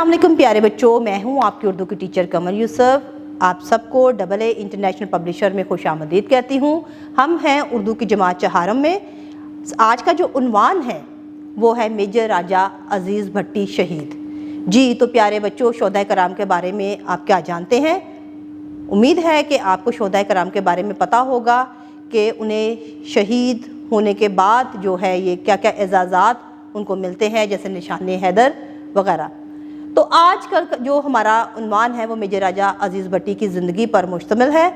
अस्सलाम वालेकुम प्यारे बच्चों, मैं हूँ आपकी उर्दू की टीचर कमर यूसुफ। आप सबको AA इंटरनेशनल पब्लिशर में खुश आमदीद कहती हूँ। हम हैं उर्दू की जमात चहारम में। आज का जो उन्वान है वो है मेजर राजा अजीज़ भट्टी शहीद। जी तो प्यारे बच्चों, शोहदाए कराम के बारे में आप क्या जानते हैं? उम्मीद है कि आपको शोहदाए कराम के बारे में पता होगा कि उन्हें शहीद होने के बाद जो है ये क्या क्या एजाज़ात उनको मिलते हैं, जैसे निशान हैदर वगैरह। तो आज का जो हमारा उन्वान है वो मेजर राजा अजीज़ भट्टी की ज़िंदगी पर मुश्तमिल है।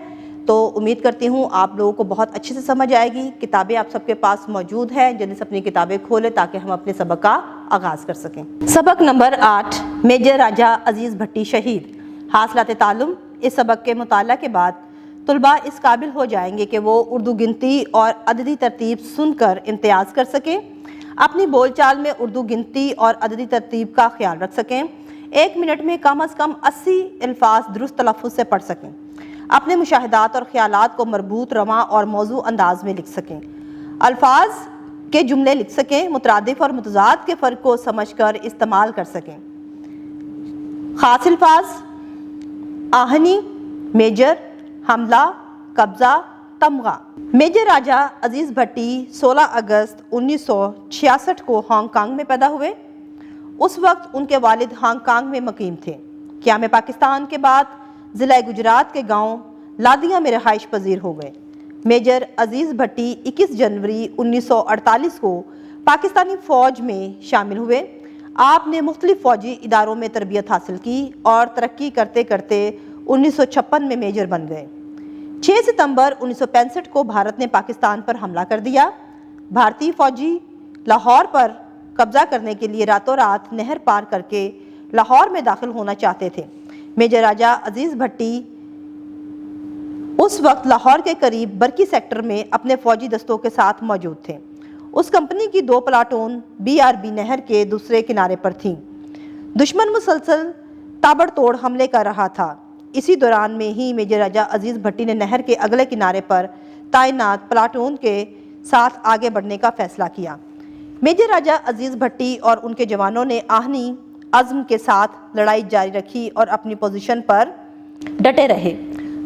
तो उम्मीद करती हूँ आप लोगों को बहुत अच्छे से समझ आएगी। किताबें आप सबके पास मौजूद हैं, जल्दी से अपनी किताबें खोलें ताकि हम अपने सबक का आगाज़ कर सकें। सबक नंबर 8, मेजर राजा अजीज़ भट्टी शहीद। हासिलात तालुम। इस सबक के मुताला के बाद तुलबा इस काबिल हो जाएंगे कि वो उर्दू गिनती और अददी तरतीब सुनकर इम्तियाज़ कर सकें, अपनी बोलचाल में उर्दू गिनती और अददी तरतीब का ख्याल रख सकें, 1 मिनट में कम अज़ कम 80 अल्फाज दुरुस्त तलफ़्फ़ुज़ से पढ़ सकें, अपने मुशाहिदात और ख़यालात को मरबूत, रवां और मौजू अंदाज में लिख सकें, अल्फाज के जुमले लिख सकें, मुतरादिफ और मुतज़ाद के फ़र्क को समझकर इस्तेमाल कर सकें। ख़ास अल्फाज: आहनी, मेजर, हमला, कब्ज़ा, तमगा। मेजर राजा अजीज़ भट्टी 16 अगस्त 1966 को हांगकांग में पैदा हुए। उस वक्त उनके वालिद हांगकांग में मुकीम थे। क़याम पाकिस्तान के बाद ज़िला गुजरात के गांव लादिया में रहाइश पजीर हो गए। मेजर अजीज़ भट्टी 21 जनवरी 1948 को पाकिस्तानी फ़ौज में शामिल हुए। आपने मुख्तलिफ़ फ़ौजी इदारों में तरबियत हासिल की और तरक्की करते करते 1956 में मेजर बन गए। 6 सितंबर 1965 को भारत ने पाकिस्तान पर हमला कर दिया। भारतीय फ़ौजी लाहौर पर कब्ज़ा करने के लिए रातों रात नहर पार करके लाहौर में दाखिल होना चाहते थे। मेजर राजा अजीज़ भट्टी उस वक्त लाहौर के करीब बरकी सेक्टर में अपने फ़ौजी दस्तों के साथ मौजूद थे। उस कंपनी की 2 प्लाटून BRB नहर के दूसरे किनारे पर थीं। दुश्मन मुसलसल ताबड़तोड़ हमले कर रहा था। इसी दौरान में ही मेजर राजा अजीज़ भट्टी ने नहर के अगले किनारे पर तैनात प्लाटून के साथ आगे बढ़ने का फैसला किया। मेजर राजा अजीज़ भट्टी और उनके जवानों ने आहनी अज़्म के साथ लड़ाई जारी रखी और अपनी पोजीशन पर डटे रहे।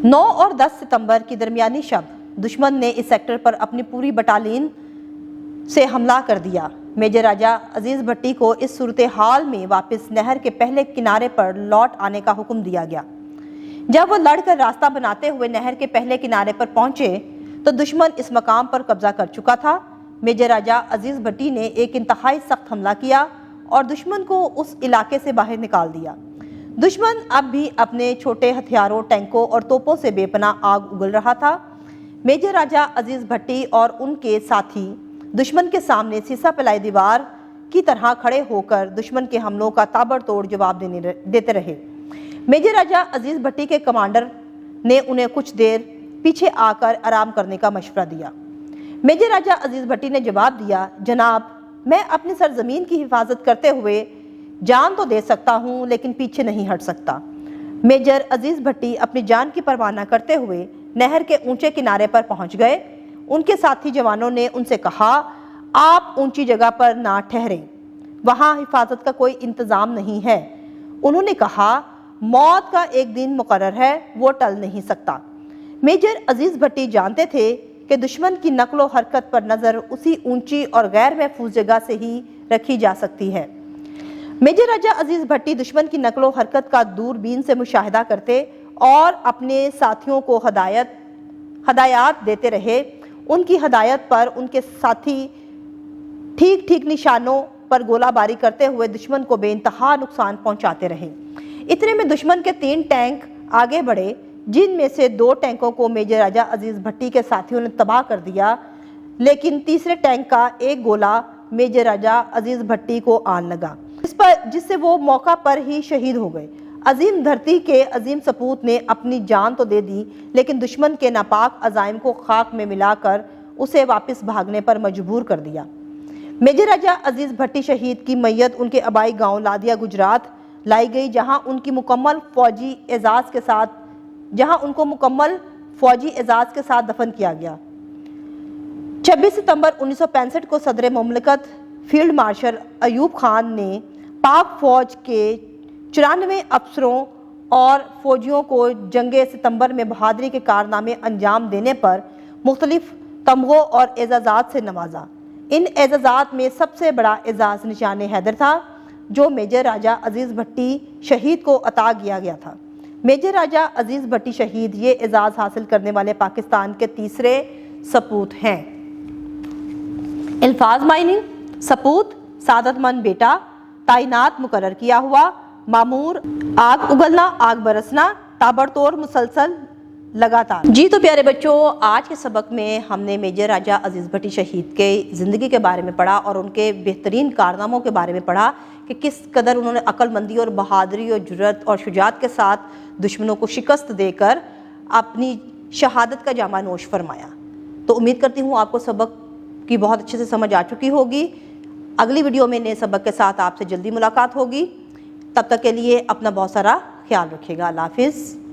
9 और 10 सितंबर की दरमियानी शब दुश्मन ने इस सेक्टर पर अपनी पूरी बटालियन से हमला कर दिया। मेजर राजा अजीज़ भट्टी को इस सूरत हाल में वापस नहर के पहले किनारे पर लौट आने का हुक्म दिया गया। जब वो लड़कर रास्ता बनाते हुए नहर के पहले किनारे पर पहुंचे तो दुश्मन इस मकाम पर कब्जा कर चुका था। मेजर राजा अजीज़ भट्टी ने एक इंतहाई सख्त हमला किया और दुश्मन को उस इलाके से बाहर निकाल दिया। दुश्मन अब भी अपने छोटे हथियारों, टैंकों और तोपों से बेपनाह आग उगल रहा था। मेजर राजा अजीज़ भट्टी और उनके साथी दुश्मन के सामने सीसा पिलाई दीवार की तरह खड़े होकर दुश्मन के हमलों का ताबड़तोड़ जवाब देते रहे। मेजर राजा अजीज़ भट्टी के कमांडर ने उन्हें कुछ देर पीछे आकर आराम करने का मशवरा दिया। मेजर राजा अजीज़ भट्टी ने जवाब दिया, जनाब, मैं अपनी सरजमीन की हिफाजत करते हुए जान तो दे सकता हूँ लेकिन पीछे नहीं हट सकता। मेजर अजीज़ भट्टी अपनी जान की परवाह न करते हुए नहर के ऊंचे किनारे पर पहुँच गए। उनके साथी जवानों ने उनसे कहा, आप ऊंची जगह पर ना ठहरें, वहाँ हिफाजत का कोई इंतज़ाम नहीं है। उन्होंने कहा, मौत का एक दिन मुकर्रर है, वो टल नहीं सकता। मेजर अजीज़ भट्टी जानते थे कि दुश्मन की नकलो हरकत पर नज़र उसी ऊंची और गैर महफूज जगह से ही रखी जा सकती है। मेजर राजा अजीज़ भट्टी दुश्मन की नकलो हरकत का दूरबीन से मुशाहिदा करते और अपने साथियों को हदायत देते रहे। उनकी हदायत पर उनके साथी ठीक ठीक निशानों पर गोलाबारी करते हुए दुश्मन को बेइंतहा नुकसान पहुंचाते रहे। इतने में दुश्मन के 3 टैंक आगे बढ़े, जिनमें से 2 टैंकों को मेजर राजा अजीज़ भट्टी के साथियों ने तबाह कर दिया, लेकिन तीसरे टैंक का एक गोला मेजर राजा अजीज़ भट्टी को आन लगा, जिससे वो मौका पर ही शहीद हो गए। अजीम धरती के अजीम सपूत ने अपनी जान तो दे दी, लेकिन दुश्मन के नापाक अज़ाइम को खाक में मिलाकर उसे वापस भागने पर मजबूर कर दिया। मेजर राजा अजीज़ भट्टी शहीद की मैयत उनके आबाई गाँव लादिया गुजरात लाई गई, जहाँ उनको मुकम्मल फ़ौजी एजाज़ के साथ दफन किया गया। 26 सितंबर 1965 को सदर मुमलिकत फील्ड मार्शल अयूब खान ने पाक फ़ौज के 94 افسروں اور فوجیوں کو جنگ ستمبر میں بہادری کے کارنامے انجام دینے پر مختلف تمغوں اور اعزازات سے نوازا۔ ان اعزازات میں سب سے بڑا اعزاز نشان حیدر تھا، جو میجر راجہ عزیز بھٹی شہید کو عطا کیا گیا تھا۔ میجر راجہ عزیز بھٹی شہید یہ اعزاز حاصل کرنے والے پاکستان کے تیسرے سپوت ہیں۔ الفاظ مائننگ: سپوت، سعادت مند بیٹا، تعینات مقرر کیا ہوا، مامور، آگ اگلنا، آگ برسنا، تابڑتوڑ، مسلسل، لگاتار۔ جی تو پیارے بچوں، آج کے سبق میں ہم نے میجر راجہ عزیز بھٹی شہید کے زندگی کے بارے میں پڑھا اور ان کے بہترین کارناموں کے بارے میں پڑھا کہ کس قدر انہوں نے عقل مندی اور بہادری اور جرأت اور شجاعت کے ساتھ دشمنوں کو شکست دے کر اپنی شہادت کا جامہ نوش فرمایا۔ تو امید کرتی ہوں آپ کو سبق کی بہت اچھے سے سمجھ آ چکی ہوگی۔ اگلی ویڈیو میں نئے سبق کے ساتھ آپ سے جلدی ملاقات ہوگی۔ تب تک کے لیے اپنا بہت سارا خیال رکھیے گا۔ اللہ حافظ۔